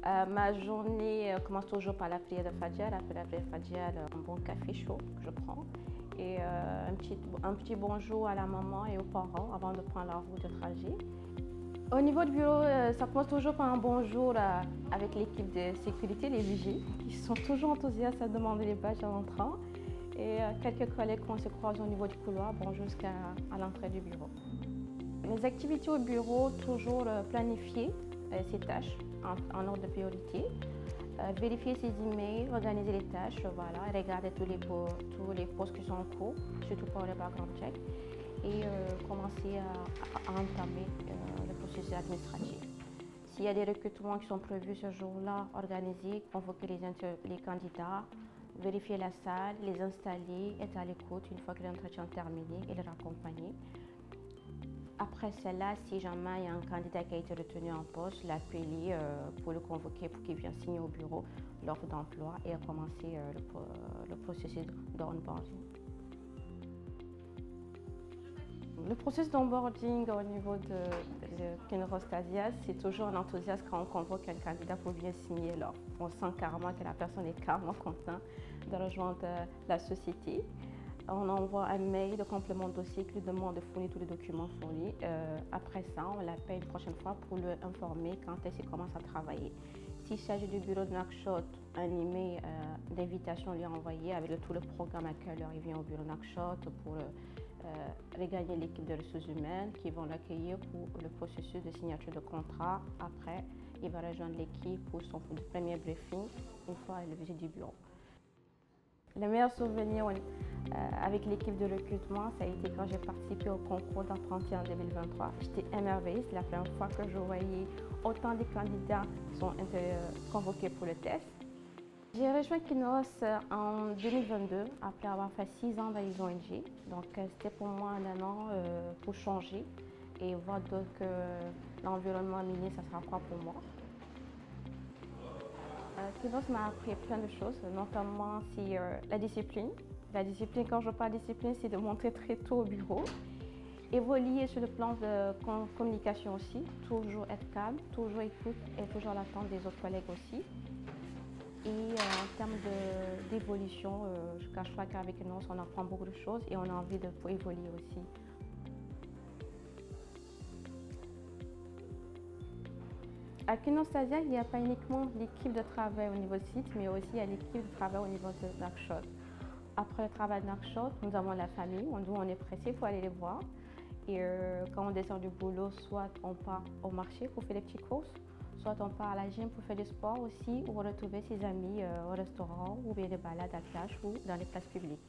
Ma journée commence toujours par la prière de Fajr. Après la prière de Fajr, un bon café chaud que je prends et un petit bonjour à la maman et aux parents avant de prendre la route de trajet. Au niveau du bureau, ça commence toujours par un bonjour avec l'équipe de sécurité, les vigiles, qui sont toujours enthousiastes à demander les badges en entrant. Et quelques collègues qu'on se croise au niveau du couloir, bonjour jusqu'à l'entrée du bureau. Mes activités au bureau, toujours planifier ses tâches en ordre de priorité, vérifier ses emails, organiser les tâches, voilà, regarder tous les postes qui sont en cours, surtout pour les background check, et commencer à entamer le processus administratif. S'il y a des recrutements qui sont prévus ce jour-là, organiser, convoquer les candidats, vérifier la salle, les installer, être à l'écoute une fois que l'entretien est terminé et les raccompagner. Après cela, si jamais il y a un candidat qui a été retenu en poste, l'appeler pour le convoquer pour qu'il vienne signer au bureau l'offre d'emploi et commencer le processus d'onboarding. Le processus d'onboarding au niveau de Kinrostasia, c'est toujours un enthousiasme quand on convoque un candidat pour bien signer l'offre. On sent carrément que la personne est carrément contente de rejoindre la société. On envoie un mail de complément de dossier qui lui demande de fournir tous les documents fournis. Après ça, on l'appelle une prochaine fois pour lui informer quand elle commence à travailler. S'il s'agit du bureau de Nouakchott, un email d'invitation lui est envoyé avec tout le programme à quelle heure il vient au bureau de Nouakchott pour regagner l'équipe de ressources humaines qui vont l'accueillir pour le processus de signature de contrat. Après, il va rejoindre l'équipe pour son premier briefing une fois à la visite du bureau. Le meilleur souvenir avec l'équipe de recrutement, ça a été quand j'ai participé au concours d'apprenti en 2023. J'étais émerveillée, c'est la première fois que je voyais autant de candidats qui sont convoqués pour le test. J'ai rejoint Kinross en 2022, après avoir fait 6 ans dans les ONG. Donc c'était pour moi un an pour changer et voir que l'environnement minier, ça sera quoi pour moi. Kinross m'a appris plein de choses, notamment la discipline. La discipline, quand je parle de discipline, c'est de monter très tôt au bureau. Évoluer sur le plan de communication aussi, toujours être calme, toujours écoute et toujours à l'attente des autres collègues aussi. Et en termes d'évolution, je ne cache pas qu'avec Kinross, on apprend beaucoup de choses et on a envie de évoluer aussi. À Kinrostasia, il n'y a pas uniquement l'équipe de travail au niveau site, mais aussi il y a l'équipe de travail au niveau de Nouakchott. Après le travail de Nouakchott, nous avons la famille, on est pressé pour aller les voir. Et quand on descend du boulot, soit on part au marché pour faire des petites courses, soit on part à la gym pour faire du sport aussi, ou retrouver ses amis au restaurant, ou bien des balades à plage ou dans les places publiques.